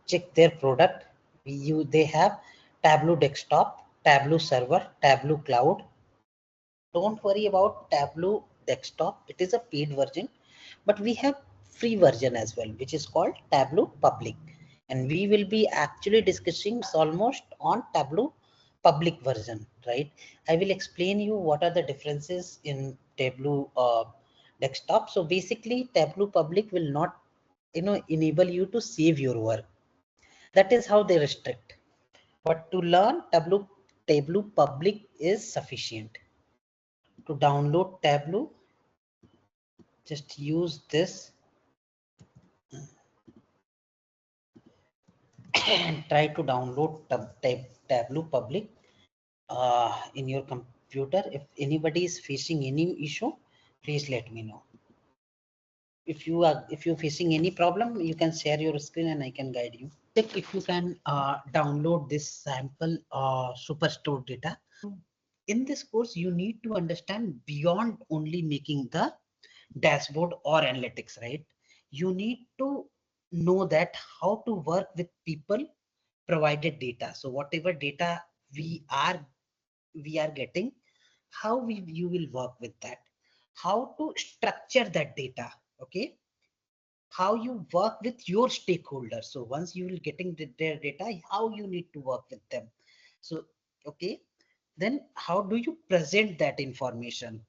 check their product. They have Tableau desktop, Tableau server, Tableau cloud. Don't worry about Tableau desktop. It is a paid version, but we have free version as well, which is called Tableau public. And we will be actually discussing almost on Tableau public version, right? I will explain you what are the differences in Tableau desktop. So basically Tableau public will not, enable you to save your work. That is how they restrict. But to learn Tableau public is sufficient. To download Tableau, just use this and try to download Tableau public in your computer. If anybody is facing any issue, please let me know. If you're facing any problem, you can share your screen and I can guide you. Check if you can download this sample Superstore data. In this course, you need to understand beyond only making the dashboard or analytics, right? You need to know that how to work with people provided data. So whatever data we are getting, how you will work with that, how to structure that data, okay, how you work with your stakeholders. So once you will getting their data, how you need to work with them. So okay, then how do you present that information?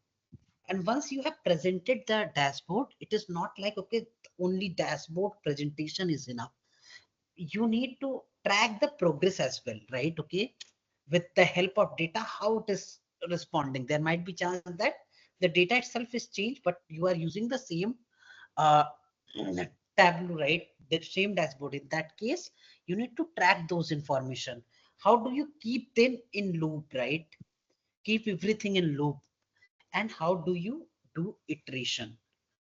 And once you have presented the dashboard, it is not like, okay, only dashboard presentation is enough. You need to track the progress as well, right? Okay, with the help of data, how it is responding. There might be chance that the data itself is changed, but you are using the same uh, Tableau, right? The same dashboard. In that case, you need to track those information. How do you keep them in loop, right? Keep everything in loop. And how do you do iteration?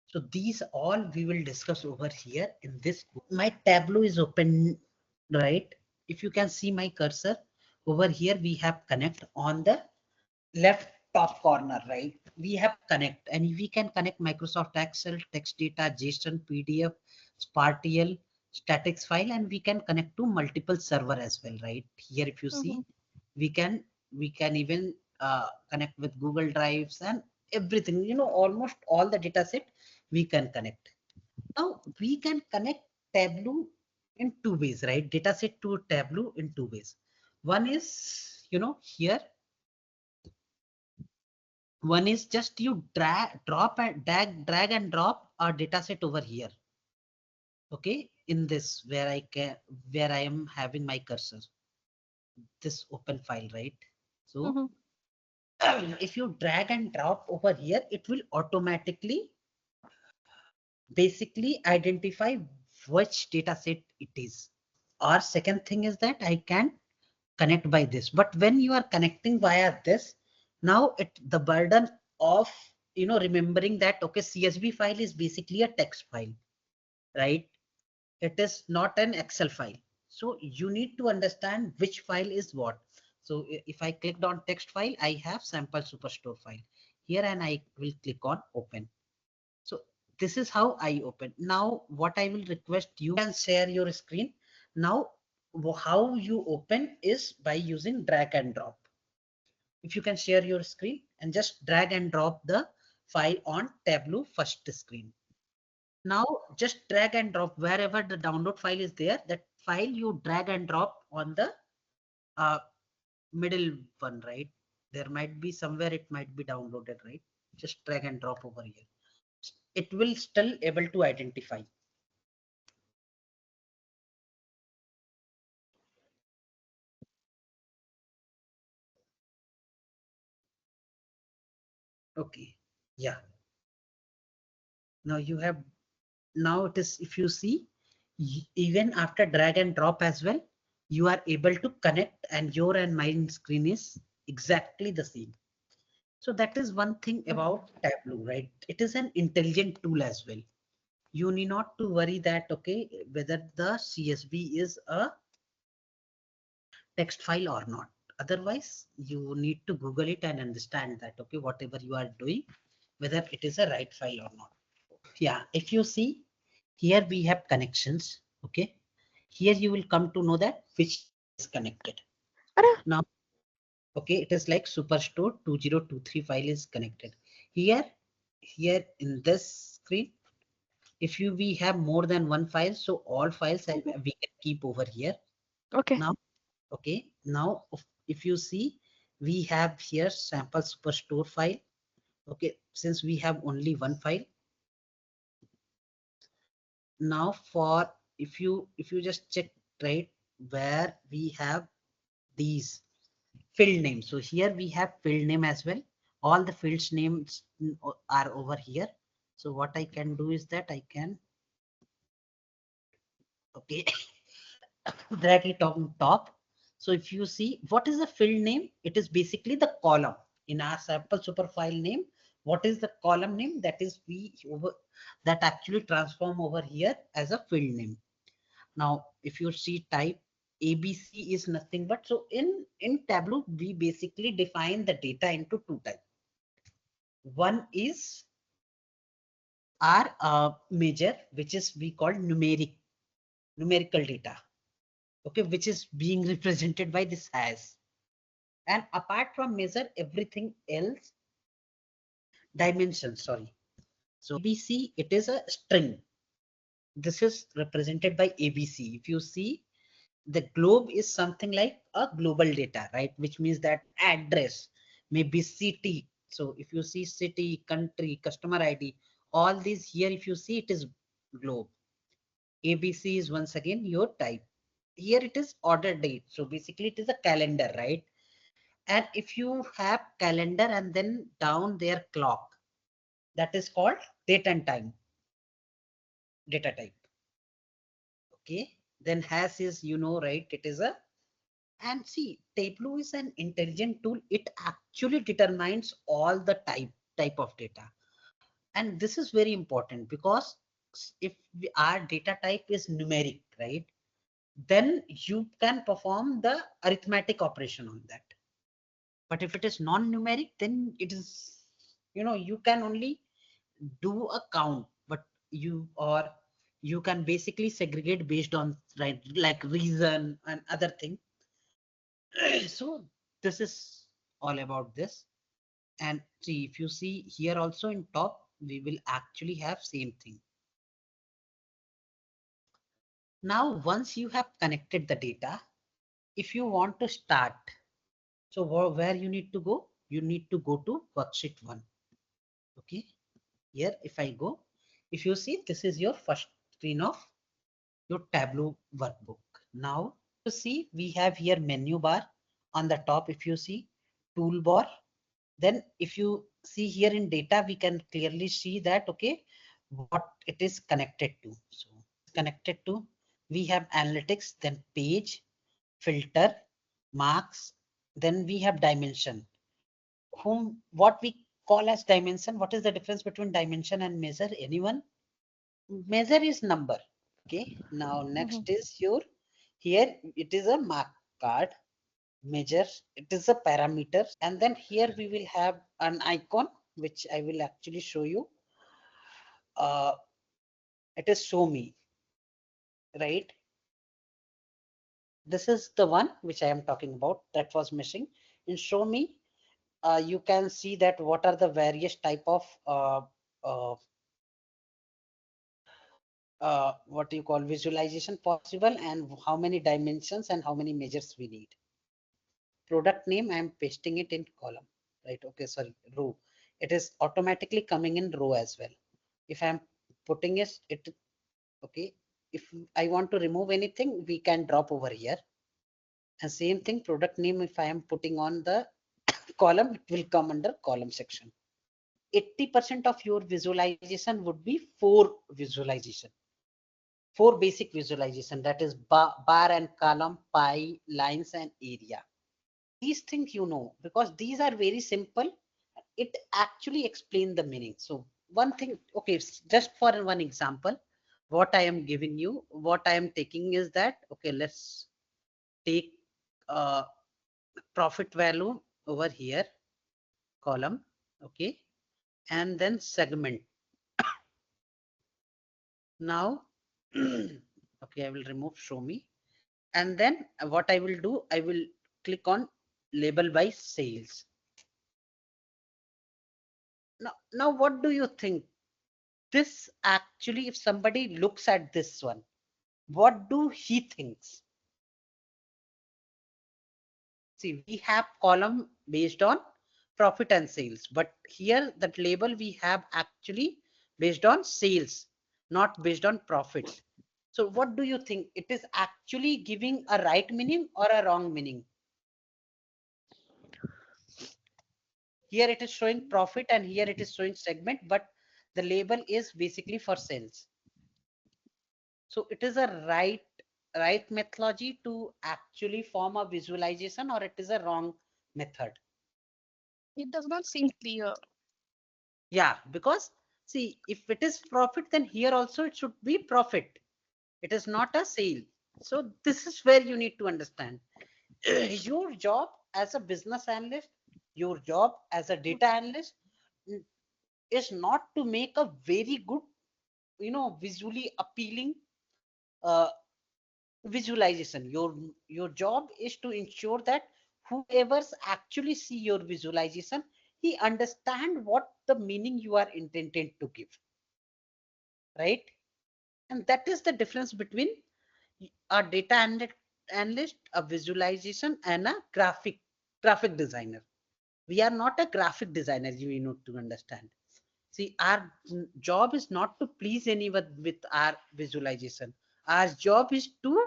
So these all we will discuss over here in this. My Tableau is open, right? If you can see my cursor over here, we have connect on the left top corner, right? We have connect, and we can connect Microsoft Excel, text data, JSON, PDF, Spartial, statics file, and we can connect to multiple server as well, right? Here, if you see, we can even connect with Google Drives and everything. Almost all the data set we can connect. Now we can connect Tableau in two ways, right? Data set to Tableau in two ways. One is, here. One is just you drag and drop a data set over here. Okay, in this where I am having my cursor, this open file, right? So if you drag and drop over here, it will automatically basically identify which data set it is. Or second thing is that I can connect by this. But when you are connecting via this, now the burden of remembering that, okay, CSV file is basically a text file, right? It is not an Excel file. So you need to understand which file is what. So if I clicked on text file, I have sample superstore file here, and I will click on open. So this is how I open. Now what I will request, you can share your screen. Now how you open is by using drag and drop. If you can share your screen and just drag and drop the file on Tableau first screen. Now just drag and drop wherever the download file is there, that file you drag and drop on the uh, middle one, right? There might be somewhere it might be downloaded, right? Just drag and drop over here. It will still able to identify. Okay, yeah. Now you have, now it is, if you see, even after drag and drop as well, you are able to connect, and your and mine screen is exactly the same. So that is one thing about Tableau, right? It is an intelligent tool as well. You need not to worry that, okay, whether the CSV is a text file or not. Otherwise, you need to Google it and understand that, okay, whatever you are doing, whether it is a right file or not. Yeah, if you see here, we have connections. Okay, Here you will come to know that which file is connected. Ara. Now, okay, it is like Superstore 2023 file is connected. Here, here in this screen, if we have more than one file, so all files Mhm. we can keep over here. Okay. Now, okay, now if you see, we have here sample Superstore file. Okay, since we have only one file, now for if you just check right where we have these field names. So here we have field name as well. All the fields names are over here. So what I can do is that I can, okay, drag it on top. So if you see what is the field name, it is basically the column in our sample super file name. What is the column name? That is we over that actually transform over here as a field name. Now, if you see type, ABC is nothing but, so in Tableau, we basically define the data into two types. One is our measure, which is we call numerical data, okay, which is being represented by this hash. And apart from measure, everything else, dimension, sorry. So ABC, it is a string. This is represented by ABC. If you see, the globe is something like a global data, right? Which means that address, maybe city. So if you see city, country, customer ID, all these here, if you see, it is globe. ABC is once again your type. Here it is order date. So basically it is a calendar, right? And if you have calendar and then down there clock, that is called date and time, data type. Okay. Then has is, right? It is a, and see, Tableau is an intelligent tool. It actually determines all the type of data. And this is very important because if our data type is numeric, right? Then you can perform the arithmetic operation on that. But if it is non-numeric, then it is, you can only do a count, but you can basically segregate based on, right, like reason and other thing. So this is all about this. And see, if you see here also in top, we will actually have same thing. Now, once you have connected the data, if you want to start, so where you need to go? You need to go to worksheet one. Okay. Here, if I go, if you see, this is your first screen of your Tableau workbook. Now, you see, we have here menu bar on the top. If you see toolbar, then if you see here in data, we can clearly see that, okay, what it is connected to. So connected to, we have analytics, then page, filter, marks, then we have dimension. What we call as dimension, what is the difference between dimension and measure? Anyone? Measure is number. Okay. Now Mhm. next is your, here it is a mark card. Measure, it is a parameter. And then here we will have an icon, which I will actually show you. Uh, it is show me, right? This is the one which I am talking about that was missing. In show me, you can see that what are the various type of uh, what you call visualization possible and how many dimensions and how many measures we need. Product name, I am pasting it in column, right? Okay, sorry, row. It is automatically coming in row as well. If I'm putting it, okay. If I want to remove anything, we can drop over here. And same thing, product name, if I am putting on the column, it will come under column section. 80% of your visualization would be four basic visualization, that is bar and column, pie, lines, and area. These things, because these are very simple, it actually explain the meaning. So one thing, okay, just for one example, what I am giving you, what I am taking is that, okay, let's take uh, profit value over here, column, okay, and then segment. Now, Okay, I will remove show me. And then what I will do, I will click on label by sales. Now what do you think? This actually, if somebody looks at this one, what do he thinks? See, we have column based on profit and sales, but here that label we have actually based on sales, not based on profit. So what do you think? It is actually giving a right meaning or a wrong meaning? Here it is showing profit and here it is showing segment, but the label is basically for sales. So it is a right methodology to actually form a visualization, or it is a wrong method? It does not seem clear. Yeah, because see, if it is profit, then here also it should be profit. It is not a sale. So this is where you need to understand. Your job as a business analyst, your job as a data analyst is not to make a very good, visually appealing uh, visualization. Your job is to ensure that whoever's actually see your visualization, he understand what the meaning you are intended to give, right? And that is the difference between a data analyst, a visualization, and a graphic designer. We are not a graphic designer, you need to understand. See, our job is not to please anyone with our visualization. Our job is to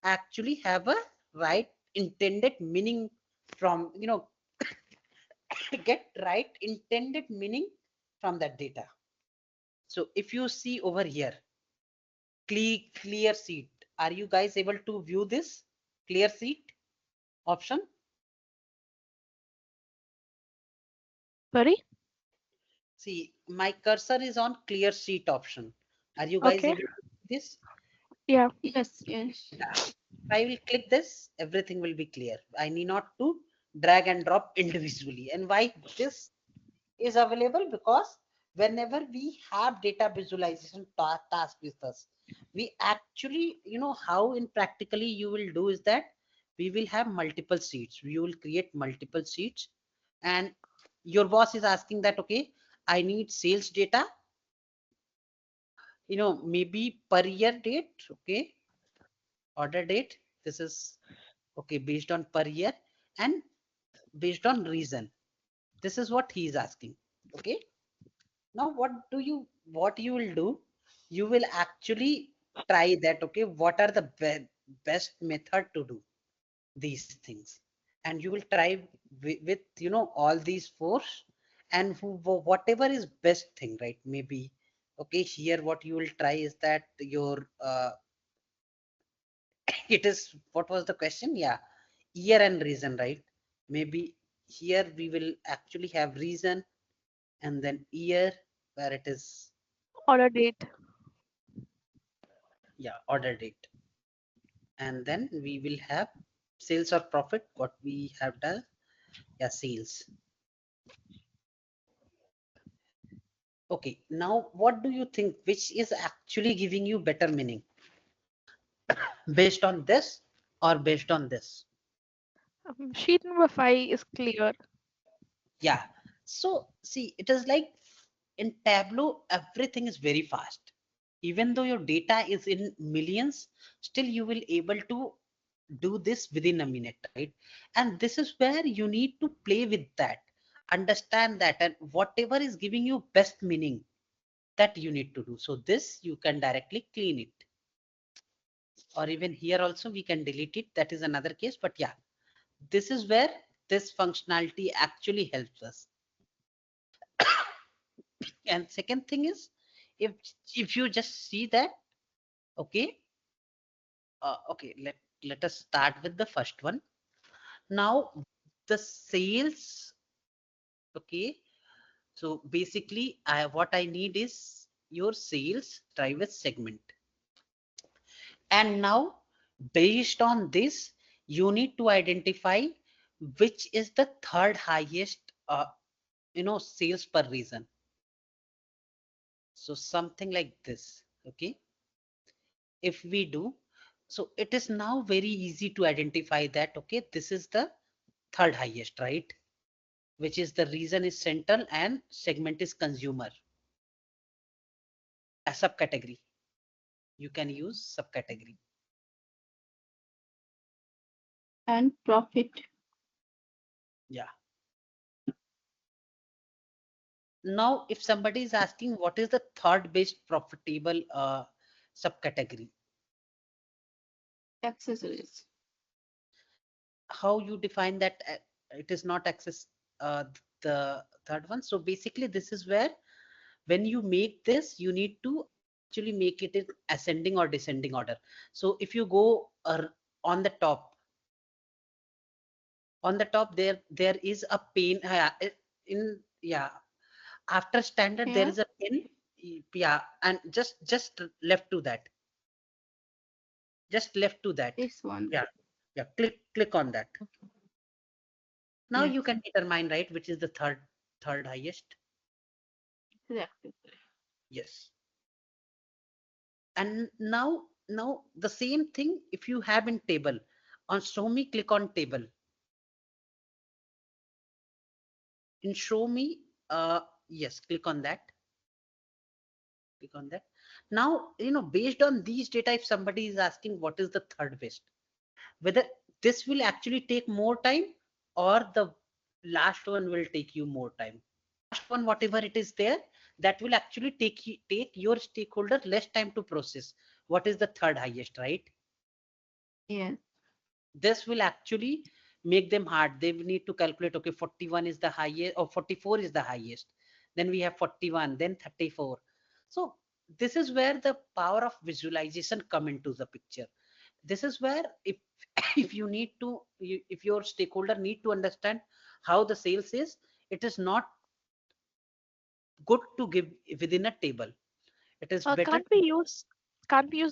actually have a right intended meaning from, get right intended meaning from that data. So if you see over here, clear sheet, are you guys able to view this clear sheet option? Sorry? See, my cursor is on clear sheet option. Are you guys Okay. able to see this? Yeah. Yes, yes. Yeah. I will click this, everything will be clear. I need not to drag and drop individually. And why this is available? Because whenever we have data visualization task with us, we actually, how in practically you will do is that we will have multiple sheets. We will create multiple sheets, and your boss is asking that, okay, I need sales data, maybe per year date, okay, order date. This is okay based on per year and based on reason. This is what he is asking. Okay, now what you will do, you will actually try that. Okay, what are the best method to do these things, and you will try with all these four, and whatever is best thing, right? Maybe okay, here what you will try is that your it is, what was the question? Yeah, year and reason, right? Maybe here we will actually have reason and then year, where it is, Order date. yeah, order date. And then we will have sales or profit, what we have done. Yeah, sales. Okay, now what do you think, which is actually giving you better meaning, based on this or based on this? Sheet number 5 is clear. Yeah, so see, it is like in Tableau, everything is very fast. Even though your data is in millions, still you will able to do this within a minute, right? And this is where you need to play with that, understand that, and whatever is giving you best meaning, that you need to do. So this you can directly clean it, or even here also we can delete it. That is another case, but yeah, this is where this functionality actually helps us. And second thing is, if if you just see that, okay, okay, let us start with the first one. Now the sales, okay, so basically what I need is your sales driver segment. And now based on this, you need to identify which is the third highest sales per reason. So something like this, okay. if we do, so it is now very easy to identify that, okay, this is the third highest, right? Which is the reason is central and segment is consumer. A subcategory. You can use subcategory. And profit. Yeah. Now, if somebody is asking what is the third best profitable subcategory, Accessories. how you define that it is not access the third one. So basically, this is where when you make this, you need to actually make it in ascending or descending order. So if you go on the top, there is a pane in, yeah, after standard there Here, is a pin, yeah, and just left to that, just left to that, this one. yeah, yeah, click on that. Now Yes, you can determine, right, which is the third highest. exactly. Yes. And now the same thing if you have in table, on show me, click on table. In show me, yes, click on that, click on that. Now, based on these data, if somebody is asking what is the third best, whether this will actually take more time or the last one will take you more time. Last one, whatever it is there, that will actually take your stakeholder less time to process what is the third highest, right? Yes, This will actually make them hard. They will need to calculate, okay, 41 is the highest or 44 is the highest, then we have 41, then 34. So this is where the power of visualization come into the picture. This is where if if you need to if your stakeholder need to understand how the sales is, it is not good to give within a table. It is better Can't to, we use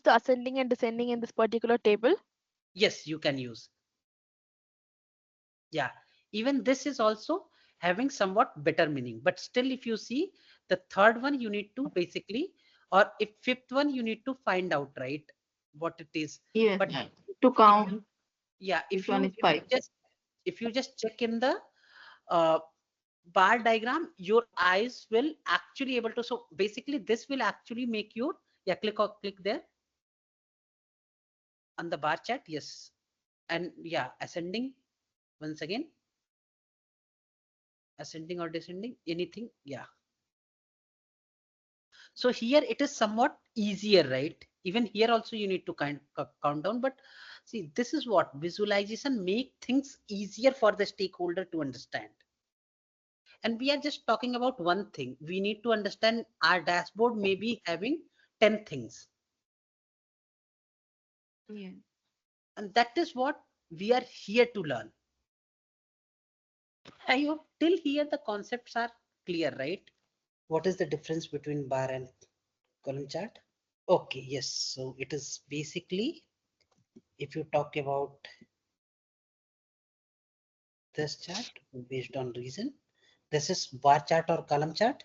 the ascending and descending in this particular table? yes, you can use. Yeah, even this is also having somewhat better meaning, but still if you see the third one, you need to basically, or if fifth one, you need to find out, right, what it is. yes. But To if you, count, yeah, which one is if you five? just check in the uh, bar diagram, your eyes will actually able to, so basically this will actually make your, yeah, click there on the bar chart, yes, and yeah, ascending once again, ascending or descending, anything, yeah. So here it is somewhat easier, right? Even here also you need to count down, but see, this is what visualization make things easier for the stakeholder to understand. And we are just talking about one thing. We need to understand our dashboard may be having 10 things. Yeah. And that is what we are here to learn. I hope till here the concepts are clear, right? What is the difference between bar and column chart? Okay, yes. So it is basically, if you talk about this chart based on reason, this is bar chart or column chart.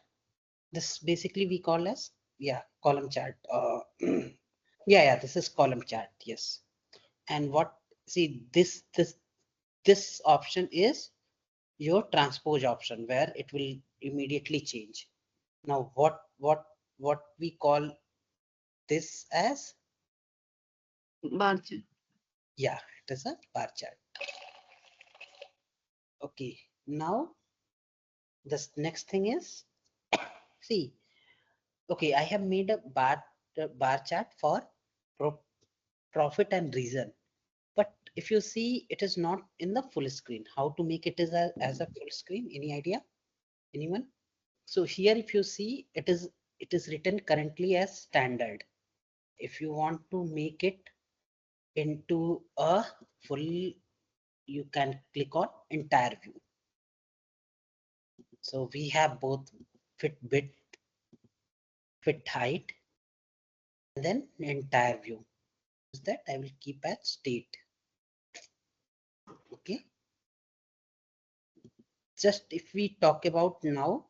This basically we call as, yeah, column chart. Yeah, this is column chart. Yes. And what, see, this option is your transpose option where it will immediately change. Now, what we call this as, Bar chart. yeah, it is a bar chart. Okay. Now, this next thing is, see, okay, I have made a bar chart for pro profit and reason. But if you see, it is not in the full screen. How to make it as a full screen? Any idea? Anyone? So here, if you see, it is written currently as standard. If you want to make it into a full, you can click on entire view. So we have both fit width, fit height, and then entire view. Is that I will keep as state. Okay. Just if we talk about now,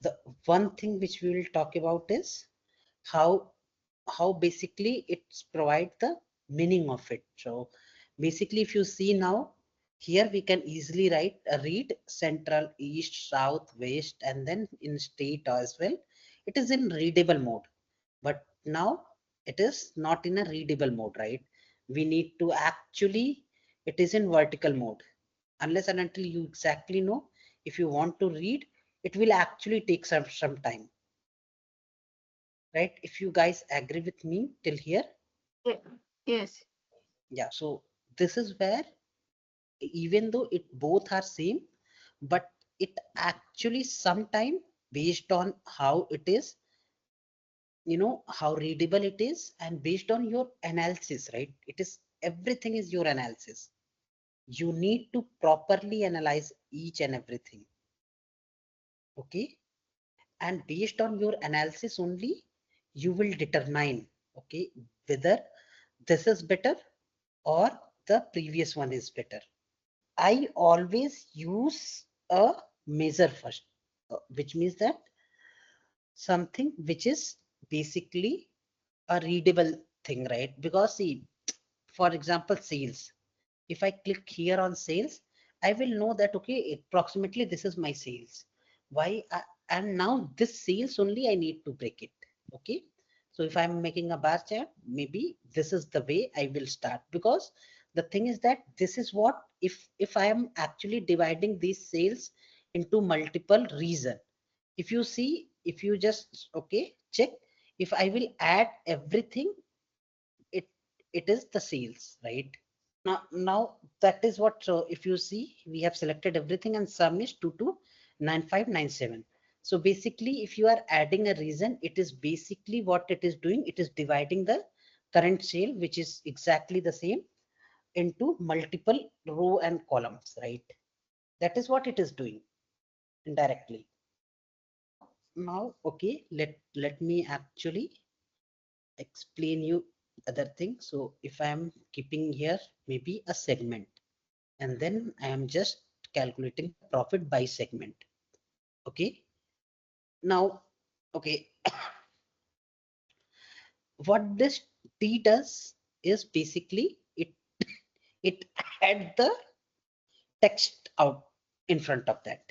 the one thing which we will talk about is how how basically it's provide the meaning of it. So basically, if you see now, here we can easily read central, east, south, west, and then in state as well. It is in readable mode, but now it is not in a readable mode, right? We need to actually, it is in vertical mode. Unless and until you exactly know, if you want to read, it will actually take some time, right? If you guys agree with me till here. Yeah. Yes. Yeah, so this is where, even though it both are same, but it actually sometime based on how it is, how readable it is, and based on your analysis, right? It is, everything is your analysis. You need to properly analyze each and everything. Okay, and based on your analysis only, you will determine, okay, whether this is better or the previous one is better. I always use a measure first, which means that something which is basically a readable thing, right? Because see, for example, sales. If I click here on sales, I will know that, okay, approximately this is my sales. Why? And now this sales only I need to break it. Okay. So if I'm making a bar chart, maybe this is the way I will start, because the thing is that this is what, if I am actually dividing these sales into multiple reason. If you see, if you just, okay, check, if I will add everything, it it is the sales, right? Now that is what, so if you see, we have selected everything and sum is 229597. So basically, if you are adding a reason, it is basically what it is doing. It is dividing the current sale, which is exactly the same, into multiple row and columns, right? That is what it is doing indirectly. Now, okay, let me actually explain you other thing. So if I am keeping here maybe a segment, and then I am just calculating the profit by segment. Okay. Now, okay, what this T does is basically it add the text out in front of that.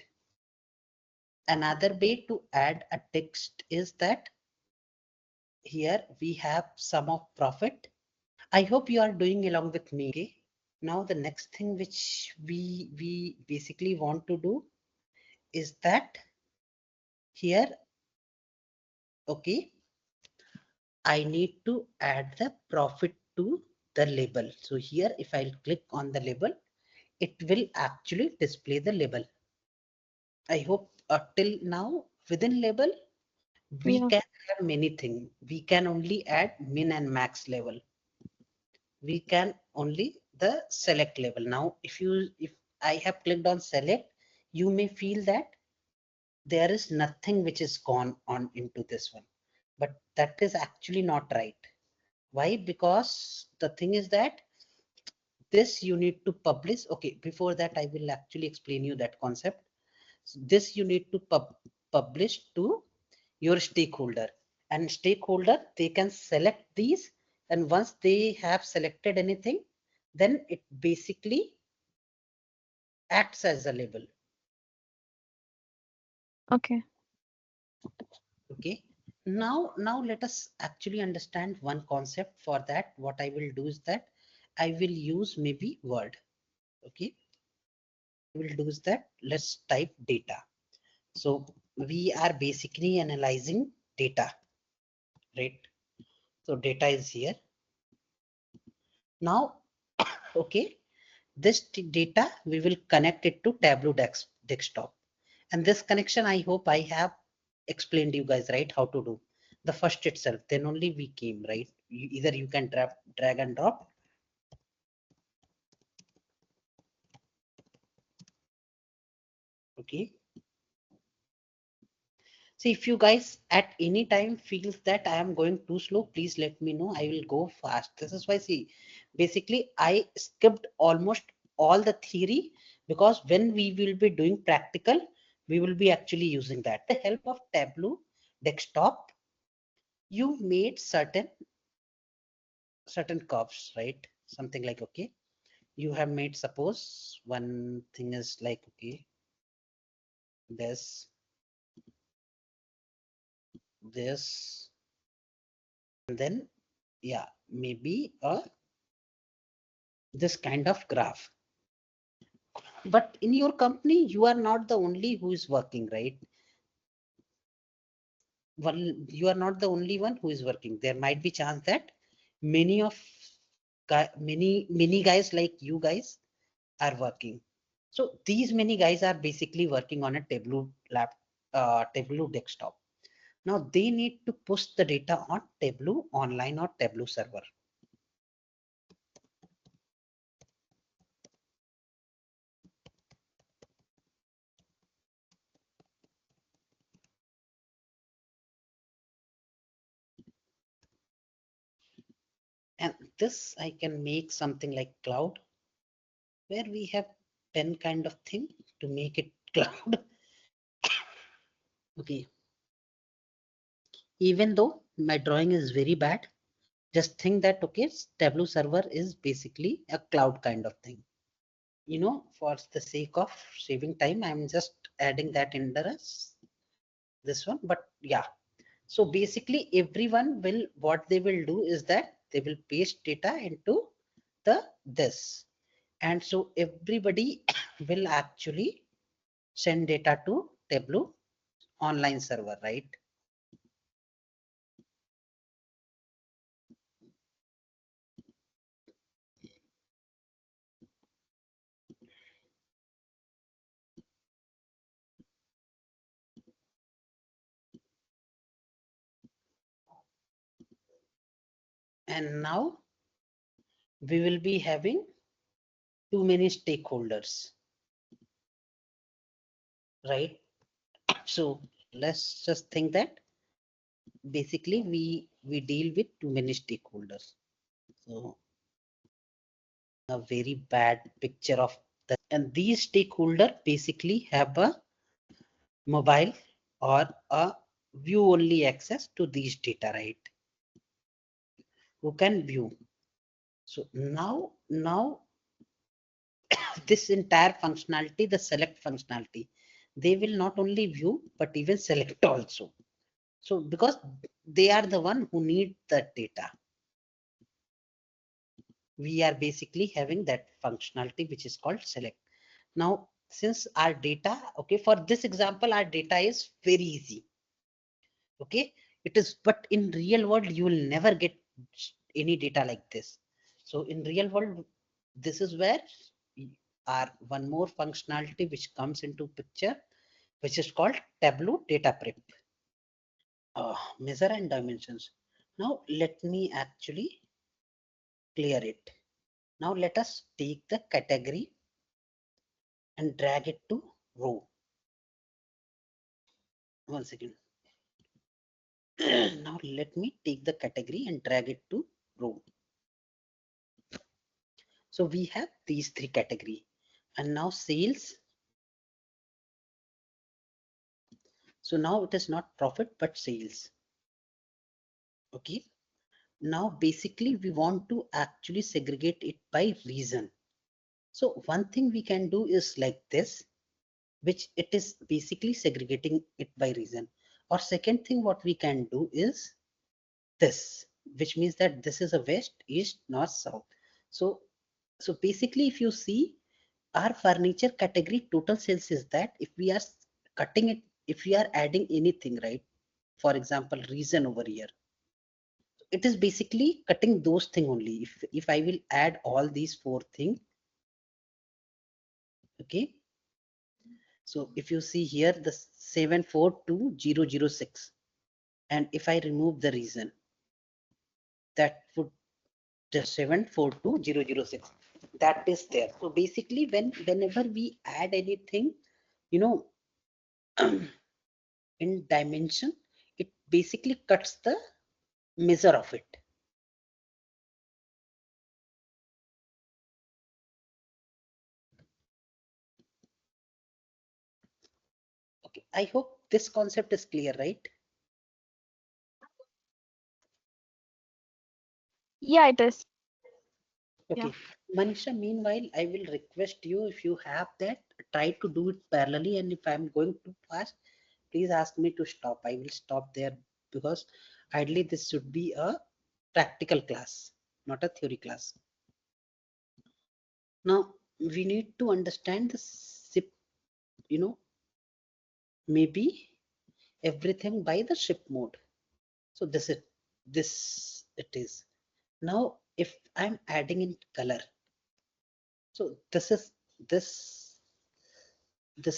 Another way to add a text is that here we have sum of profit. I hope you are doing along with me. Okay. Now the next thing which we basically want to do is that here, okay, I need to add the profit to the label. So here, if I'll click on the label, it will actually display the label. I hope till now within label, we Yeah. can have many things. We can only add min and max level. We can only the select level. Now, if I have clicked on select, you may feel that there is nothing which is gone on into this one, but that is actually not right. Why? Because the thing is that this you need to publish. Okay, before that, I will actually explain you that concept. So this you need to publish to your stakeholder, and stakeholder, they can select these, and once they have selected anything, then it basically acts as a label. Okay. Okay. Now let us actually understand one concept. For that, what I will do is that I will use maybe Word. Okay. Will do is that let's type data. So we are basically analyzing data, right? So data is here. Now, okay, this data we will connect it to Tableau desktop. And this connection, I hope I have explained you guys, right, how to do. The first itself, then only we came, right? Either you can drag and drop. Okay. So if you guys at any time feels that I am going too slow, please let me know. I will go fast. This is why, see, basically I skipped almost all the theory, because when we will be doing practical, we will be actually using that. The help of Tableau desktop, you made certain certain curves, right? Something like, okay, you have made, suppose one thing is like, okay, this, and then, yeah, maybe this kind of graph. But in your company, you are not the only who is working, right? Well, you are not the only one who is working. There might be chance that many of many guys like you guys are working. So these many guys are basically working on a Tableau desktop. Now they need to push the data on Tableau online or Tableau server. And this I can make something like cloud, where we have 10 kind of thing to make it cloud. Okay. Even though my drawing is very bad, just think that, okay, Tableau server is basically a cloud kind of thing. You know, for the sake of saving time, I'm just adding that under this one. But yeah, so basically everyone will, what they will do is that they will paste data into this. And so everybody will actually send data to Tableau online server, right? And now we will be having too many stakeholders, right? So let's just think that basically we deal with too many stakeholders. So a very bad picture of that. And these stakeholder basically have a mobile or a view only access to these data, right? Who can view. So now this entire functionality, the select functionality, they will not only view but even select also. So because they are the one who need the data, we are basically having that functionality which is called select. Now, since our data, okay, for this example, our data is very easy. Okay, it is, but in real world, you will never get any data like this. So in real world, this is where our one more functionality which comes into picture, which is called Tableau data prep. Measure and dimensions. Now let me actually clear it. Now let us take the category and drag it to row. One second. Now let me take the category and drag it to row. So we have these three category, and now sales. So now it is not profit but sales. Okay. Now basically we want to actually segregate it by reason. So one thing we can do is like this, which it is basically segregating it by reason. Or second thing what we can do is this, which means that this is a west, east, north, south. So basically if you see our furniture category total sales is that if we are cutting it, if we are adding anything, right? For example, reason over here, it is basically cutting those thing only. If I will add all these four things, okay. So if you see here the 742006, and if I remove the reason, that would just 742006, that is there. So basically whenever we add anything, you know, in dimension, it basically cuts the measure of it. Okay, I hope this concept is clear, right? Yeah, it is. Okay. Manisha, meanwhile, I will request you, if you have that, try to do it parallelly. And if I'm going too fast, please ask me to stop. I will stop there, because ideally this should be a practical class, not a theory class. Now we need to understand the ship, maybe everything by the ship mode. So this it is. Now if I'm adding in color, so this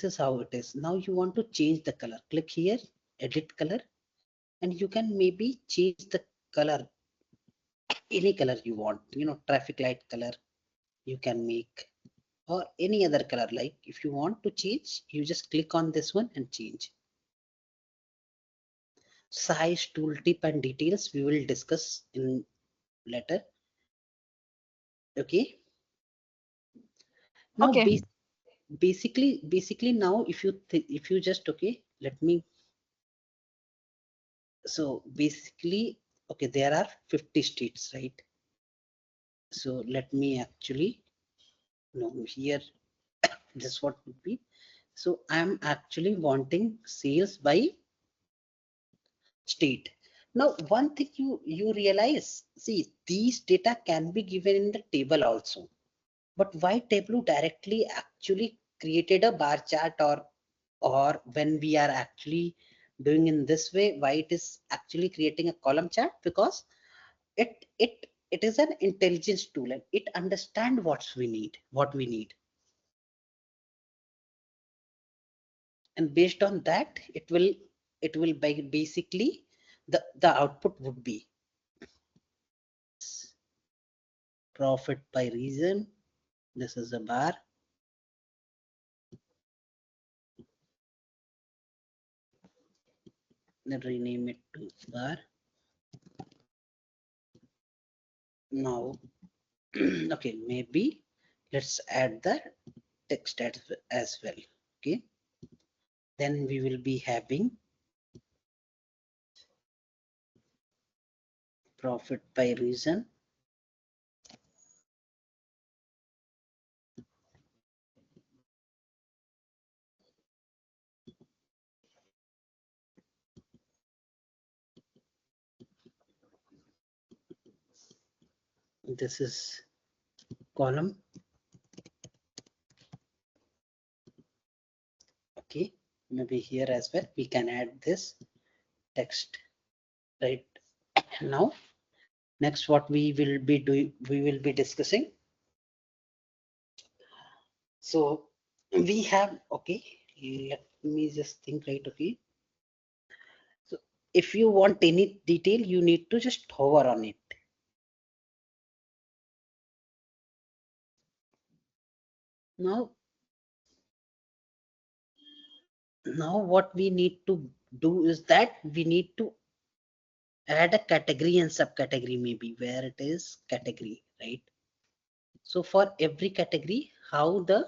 is how it is. Now you want to change the color. Click here, edit color, and you can maybe change the color, any color you want. Traffic light color you can make, or any other color. Like if you want to change, you just click on this one and change. Size, tooltip, and details we will discuss in later. Okay. Now Okay. basically now if you just, okay, let me. So basically, okay, there are 50 streets, right? So let me actually, no, here, this what would be. So I'm actually wanting sales by state. Now, one thing you realize, see, these data can be given in the table also. But why Tableau directly actually created a bar chart, or when we are actually doing in this way, why it is actually creating a column chart? Because it is an intelligence tool, and it understand what we need, and based on that it will basically the output would be profit by region. This is a bar. Let's rename it to bar. Now okay, maybe let's add the text as well. Okay, then we will be having profit by region. This is column. Okay, maybe here as well we can add this text. Right now, next what we will be doing, we will be discussing. So we have, okay, let me just think, right? Okay, so if you want any detail, you need to just hover on it. Now what we need to do is that we need to add a category and subcategory, maybe where it is category, right? So for every category, how the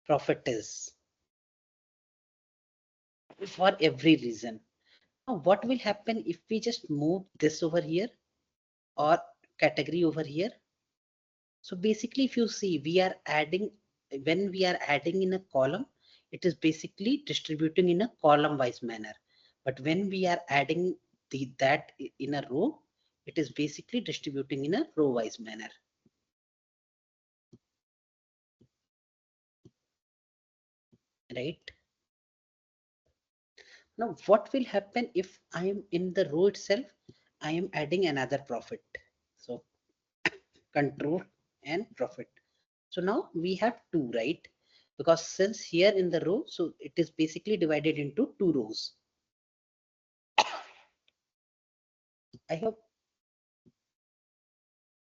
profit is for every reason. Now what will happen if we just move this over here, or category over here? So basically, if you see, we are adding, when we are adding in a column, it is basically distributing in a column wise manner. But when we are adding that in a row, it is basically distributing in a row wise manner. Right? Now, what will happen if I am in the row itself? I am adding another profit. So control and profit. So now we have two, right? Because since here in the row, so it is basically divided into two rows. I hope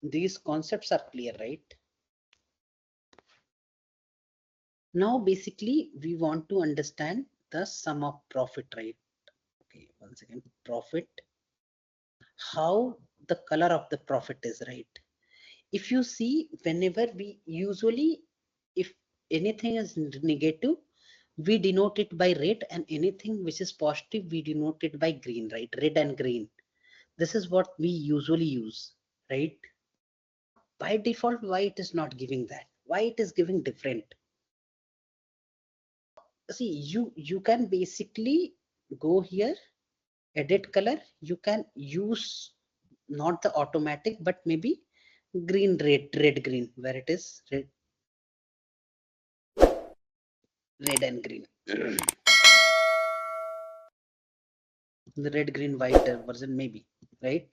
these concepts are clear, right? Now, basically, we want to understand the sum of profit, right? Okay, one second. Profit, how the color of the profit is, right? If you see, whenever we usually, if anything is negative, we denote it by red, and anything which is positive, we denote it by green, right? Red and green. This is what we usually use. right? By default, why it is not giving that? Why it is giving different? See, you can basically go here, edit color. You can use not the automatic, but maybe green, red, green, where it is red and green. The red, green, white version maybe, right?